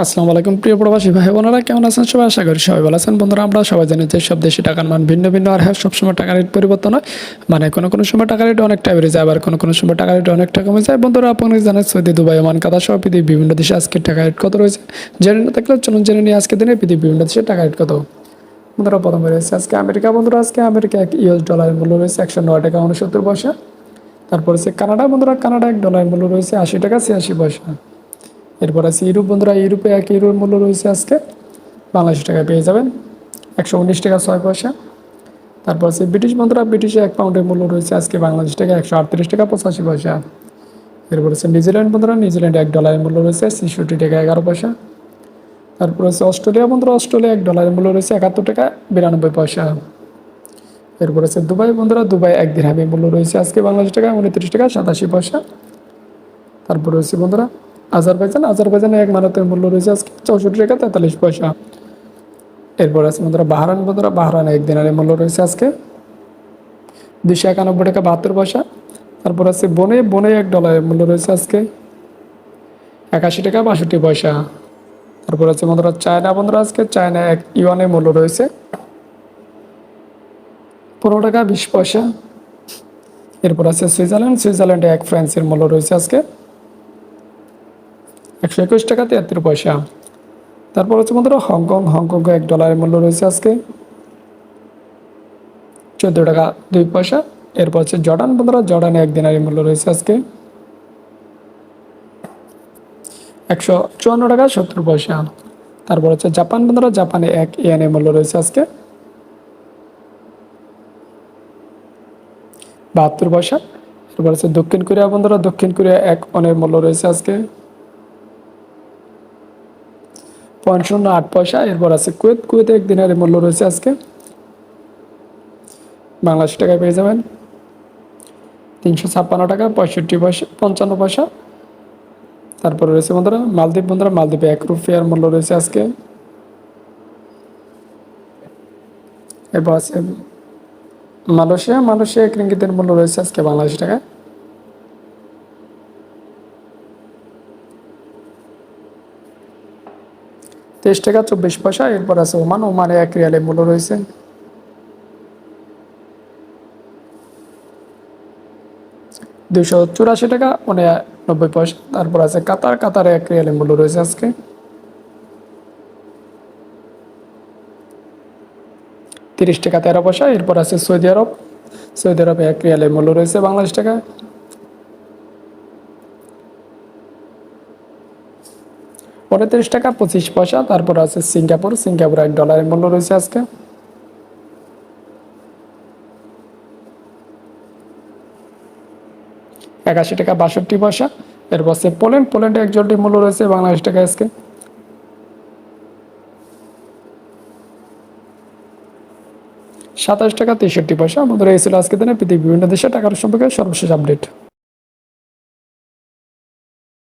আসসালামু আলাইকুম প্রিয় প্রবাসী ভাই বোনেরা, কেমন আছেন সবাই? আশা করি সবাই ভালো আছেন। বন্ধুরা, আমরা সবাই জানি যে সব দেশে টাকার মান ভিন্ন ভিন্ন, আর হ্যাঁ, সবসময় টাকার রেট পরিবর্তন হয়। মানে কোনো সময় টাকার রেট অনেকটা বেড়ে যায়, আবার কোনো সময় টাকার রেট অনেকটা কমে যায়। বন্ধুরা, আপনারা জানেন সৌদি, দুবাই, ওমান, কাতার সহ পৃথিবীর বিভিন্ন দেশে আজকে টাকা রেট কত রয়েছে জেনে না থাকলে চলুন জেনে নিয়ে আজকে দিনে পৃথিবীর বিভিন্ন দেশে টাকা রেট কত। বন্ধুরা, প্রথমে রয়েছে আজকে আমেরিকা। বন্ধুরা, আজকে আমেরিকা এক ইউএস ডলারের মূল্য রয়েছে 109 টাকা 69 পয়সা। তারপর হচ্ছে কানাডা। বন্ধুরা, কানাডা এক ডলারের মূল্য রয়েছে 80 টাকা 86 পয়সা। এরপর আছে ইউরোপ। বন্ধুরা, ইউরোপে এক ইউরোর মূল্য রয়েছে আজকে বাংলাদেশি টাকায় পেয়ে যাবেন 119 টাকা 6 পয়সা। তারপর আছে ব্রিটিশ। বন্ধুরা, ব্রিটিশে এক পাউন্ডের মূল্য রয়েছে আজকে বাংলাদেশ টাকা 138 টাকা 85 পয়সা। এরপর আছে নিউজিল্যান্ড। বন্ধুরা, নিউজিল্যান্ডে এক ডলারের মূল্য রয়েছে 66 টাকা 11 পয়সা। তারপর আছে অস্ট্রেলিয়া। বন্ধুরা, অস্ট্রেলিয়া এক ডলারের মূল্য রয়েছে 71 টাকা 92 পয়সা। এরপর আছে দুবাই। বন্ধুরা, দুবাই এক দিরহামের মূল্য রয়েছে আজকে বাংলাদেশ টাকা 29 টাকা 87 পয়সা। তারপর রয়েছে বন্ধুরা আজারবাইজান। আজারবাইজানে এক মানতের মূল্য রয়েছে আজকে 64 টাকা 43 পয়সা। এরপর আছে বন্ধুরা বাহরান। বন্ধুরা, বাহরানে এক দিনারের মূল্য রয়েছে আজকে 291 টাকা 72 পয়সা। তারপর আছে বনে। বনে এক ডলারের মূল্য রয়েছে আজকে 81 টাকা 62 পয়সা। তারপর আছে বন্ধুরা চায়না। বন্ধুরা, আজকে চায়না এক ইউয়ানের মূল্য রয়েছে 15 টাকা 20 পয়সা। এরপর আছে সুইজারল্যান্ড। সুইজারল্যান্ডে এক ফ্রান্সের মূল্য রয়েছে আজকে 121 টাকা 73 পয়সা। তারপর হচ্ছে বন্ধুরা হংকং। হংকংয়ে এক ডলারের মূল্য রয়েছে আজকে 14 টাকা 2 পয়সা। এরপর হচ্ছে জর্ডান। বন্ধুরা, জর্ডানে এক দিনারের মূল্য রয়েছে আজকে 154 টাকা 70 পয়সা। তারপর হচ্ছে জাপান। বন্ধুরা, জাপানে এক ইয়েনের মূল্য রয়েছে আজকে 72 পয়সা। এরপর হচ্ছে দক্ষিণ কোরিয়া। বন্ধুরা, দক্ষিণ কোরিয়া এক অনের মূল্য রয়েছে আজকে 0.08 পয়সা। এরপর আছে কুয়েত। কুয়েতে এক দিনারের মূল্য রয়েছে আজকে বাংলাদেশ টাকায় পেয়ে যাবেন 356 টাকা 65 পয়সা 55 পয়সা। তারপরে রয়েছে বন্ধুরা মালদ্বীপ। বন্ধুরা, মালদ্বীপে এক রুপিয়ার মূল্য রয়েছে আজকে। এরপর আছে মালয়েশিয়া। মালয়েশিয়া এক রিঙ্গিতের মূল্য রয়েছে আজকে বাংলাদেশ টাকায় 23 টাকা 24 পয়সা। এরপর আছে ওমান। ওমানে এক রিয়ালের মূল্য রয়েছে 284 টাকা 89 পয়সা। তারপর আছে কাতার। কাতারে এক রিয়ালের মূল্য রয়েছে আজকে 30 টাকা 13 পয়সা। এরপর আছে সৌদি আরব। সৌদি আরবে এক রিয়ালের মূল্য রয়েছে বাংলাদেশ টাকায় 29 টাকা 25 পয়সা। তারপর আছে সিঙ্গাপুর। সিঙ্গাপুর এক ডলারের মূল্য রয়েছে আজকে 81 টাকা 62 পয়সা। এরপর আছে পোল্যান্ড। পোল্যান্ডে এক জলটির মূল্য রয়েছে বাংলাদেশ টাকায় আজকে 27 টাকা 63 পয়সা। বন্ধুরা, এই ছিল আজকে দিনে পৃথিবীর বিভিন্ন দেশে টাকার সম্পর্কে সর্বশেষ আপডেট।